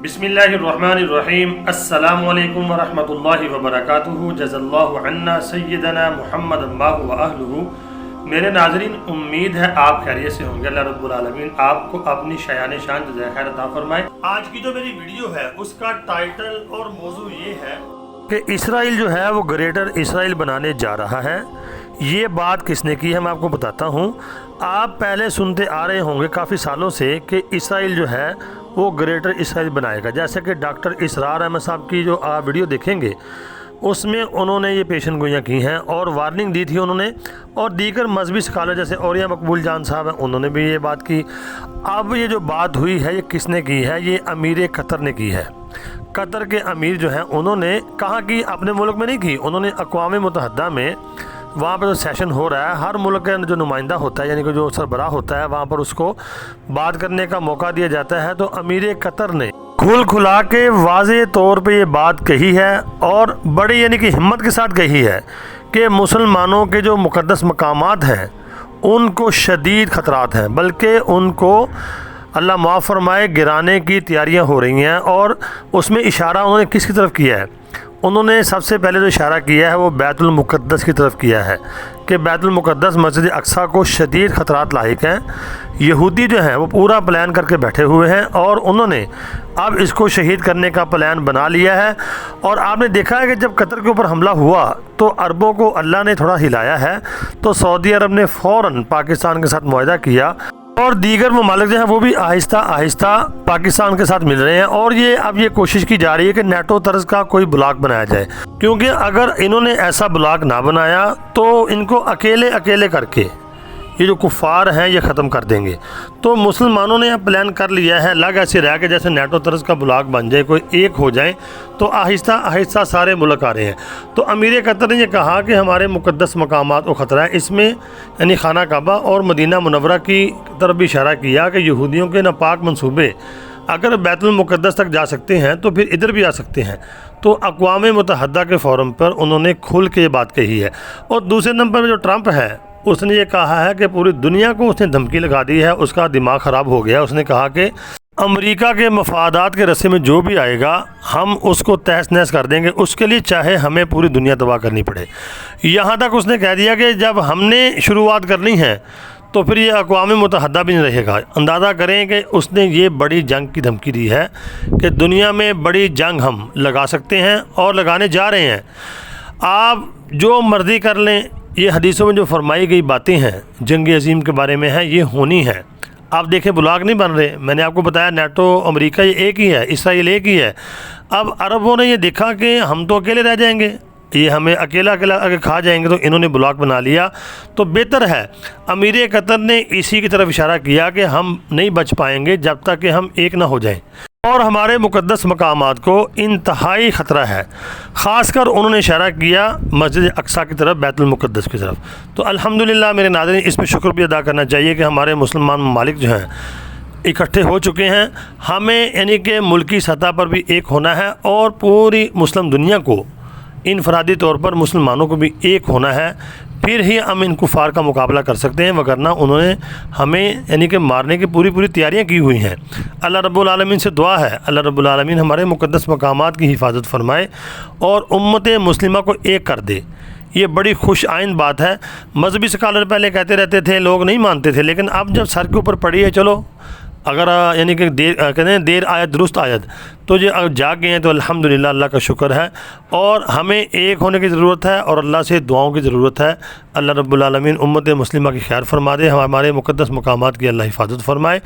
बिस्मिल्लाहिर्रहमानिर्रहीम। अस्सलामु अलैकुम वरहमतुल्लाहि वबरकातुहू। जज़ल्लाहु अन्ना सय्यदना मुहम्मद अम्माहु व अहलुहू। मेरे नाज़रीन, उम्मीद है आप खैरियत से होंगे। अल्लाह रब्बुल आलमीन आपको अपनी शायान शान जज़ाए खैर अता फरमाए। आज की जो मेरी वीडियो है उसका टाइटल और मौजू ये है कि इसराइल जो है वो ग्रेटर इसराइल बनाने जा रहा है। ये बात किसने की है मैं आपको बताता हूँ। आप पहले सुनते आ रहे होंगे काफ़ी सालों से कि इसराइल जो है वो ग्रेटर इसराइल बनाएगा। जैसे कि डॉक्टर इसरार अहमद साहब की जो आप वीडियो देखेंगे उसमें उन्होंने ये पेशन गोइयाँ की हैं और वार्निंग दी थी उन्होंने, और दीगर मजहबी स्कॉलर जैसे औरिया मकबूल जान साहब हैं उन्होंने भी ये बात की। अब ये जो बात हुई है ये किसने की है? ये अमीर कतर ने की है। कतर के अमीर जो हैं उन्होंने कहा कि अपने मुल्क में नहीं की, उन्होंने अक़वाम मुत्तहिदा में वहाँ पर जो सेशन हो रहा है हर मुल्क का जो नुमाइंदा होता है यानी कि जो सरबराह होता है वहाँ पर उसको बात करने का मौका दिया जाता है। तो अमीर कतर ने खुल खुला के वाज़े तौर पे ये बात कही है और बड़ी यानी कि हिम्मत के साथ कही है कि मुसलमानों के जो मुक़द्दस मकामात हैं उनको शदीद ख़तरात हैं, बल्कि उनको अल्लाह माफ़ फरमाए गिराने की तैयारियां हो रही हैं। और उसमें इशारा उन्होंने किसकी तरफ किया है? उन्होंने सबसे पहले जो इशारा किया है वो बैतुल मुक़द्दस की तरफ किया है कि बैतुल मुक़द्दस मस्जिद अक्सा को शदीद ख़तरात लाहिक हैं। यहूदी जो हैं वो पूरा प्लान करके बैठे हुए हैं और उन्होंने अब इसको शहीद करने का प्लान बना लिया है। और आपने देखा है कि जब कतर के ऊपर हमला हुआ तो अरबों को अल्लाह ने थोड़ा हिलाया है, तो सऊदी अरब ने फ़ौरन पाकिस्तान के साथ मुआहदा किया और दीगर ममालिक जो हैं वो भी आहिस्ता आहिस्ता पाकिस्तान के साथ मिल रहे हैं। और ये अब ये कोशिश की जा रही है कि नेटो तर्ज का कोई ब्लॉक बनाया जाए, क्योंकि अगर इन्होंने ऐसा ब्लॉक ना बनाया तो इनको अकेले अकेले करके ये जो कुफ़ार हैं ये ख़त्म कर देंगे। तो मुसलमानों ने अब प्लान कर लिया है अलग ऐसे रह के जैसे नेटो तर्ज का ब्लॉक बन जाए, कोई एक हो जाए, तो आहिस्ता आहिस्ता सारे मुल्क आ रहे हैं। तो अमीर कतर ने ये कहा कि हमारे मुक़द्दस मकामात को ख़तरा है। इसमें यानी खाना काबा और मदीना मुनव्वरा की तरफ भी इशारा किया कि यहूदियों के नापाक मंसूबे अगर बैतुल मुक़द्दस तक जा सकते हैं तो फिर इधर भी आ सकते हैं। तो अक़वाम मुत्तहिदा के फ़ोरम पर उन्होंने खुल के ये बात कही है। और दूसरे नंबर पर जो ट्रंप है उसने ये कहा है कि पूरी दुनिया को उसने धमकी लगा दी है, उसका दिमाग ख़राब हो गया। उसने कहा कि अमेरिका के मफादात के रस्ते में जो भी आएगा हम उसको तहस नहस कर देंगे, उसके लिए चाहे हमें पूरी दुनिया तबाह करनी पड़े। यहाँ तक उसने कह दिया कि जब हमने शुरुआत करनी है तो फिर ये अक़वाम मुत्तहिदा भी नहीं रहेगा। अंदाज़ा करें कि उसने ये बड़ी जंग की धमकी दी है कि दुनिया में बड़ी जंग हम लगा सकते हैं और लगाने जा रहे हैं। आप जो मर्ज़ी कर लें, ये हदीसों में जो फरमाई गई बातें हैं जंग अज़ीम के बारे में हैं, ये होनी है। आप देखें ब्लॉक नहीं बन रहे। मैंने आपको बताया नेटो अमेरिका ये एक ही है, इसराइल एक ही है। अब अरबों ने ये देखा कि हम तो अकेले रह जाएंगे, ये हमें अकेला अकेला अगर खा जाएंगे, तो इन्होंने ब्लॉक बना लिया। तो बेहतर है, अमीर कतर ने इसी की तरफ इशारा किया कि हम नहीं बच पाएंगे जब तक कि हम एक ना हो जाएं और हमारे मुक़द्दस मकामात को इंतहाई ख़तरा है। ख़ासकर उन्होंने इशारा किया मस्जिद अक्सा की तरफ, बैतुल मुक़द्दस की तरफ। तो अल्हम्दुलिल्लाह मेरे नाज़रीन, इस पर शुक्र भी अदा करना चाहिए कि हमारे मुसलमान ममालिक जो हैं इकट्ठे हो चुके हैं। हमें यानी कि मुल्की सतह पर भी एक होना है और पूरी मुस्लिम दुनिया को इनफरादी तौर पर मुसलमानों को भी एक होना है, फिर ही हम इन कुफ़ार का मुकाबला कर सकते हैं। वगरना उन्होंने हमें यानी कि मारने की पूरी तैयारियां की हुई हैं। अल्लाह रब्बुल आलमीन से दुआ है अल्लाह रब्बुल आलमीन हमारे मुक़द्दस मकामात की हिफाजत फरमाए और उम्मत मुस्लिमा को एक कर दे। ये बड़ी खुश आइंद बात है। मजहबी स्कॉलर पहले कहते रहते थे, लोग नहीं मानते थे, लेकिन अब जब सर के ऊपर पड़ी है, चलो अगर यानी कि कहते हैं देर आयत दुरुस्त आयत, तो जो अगर जाग गए हैं तो अल्हम्दुलिल्लाह अल्लाह का शुक्र है। और हमें एक होने की ज़रूरत है और अल्लाह से दुआओं की ज़रूरत है। अल्लाह रब्बुल आलमीन उम्मत मुस्लिमा की खैर फरमा दे, हमारे मुक़द्दस मकामात की अल्लाह हिफाजत फरमाए।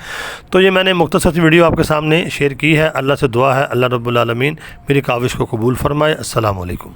तो ये मैंने मुख्तसर वीडियो आपके सामने शेयर की है। अल्लाह से दुआ है अल्लाह रब्बुल आलमीन मेरी काविश को कबूल फरमाए। अस्सलामु अलैकुम।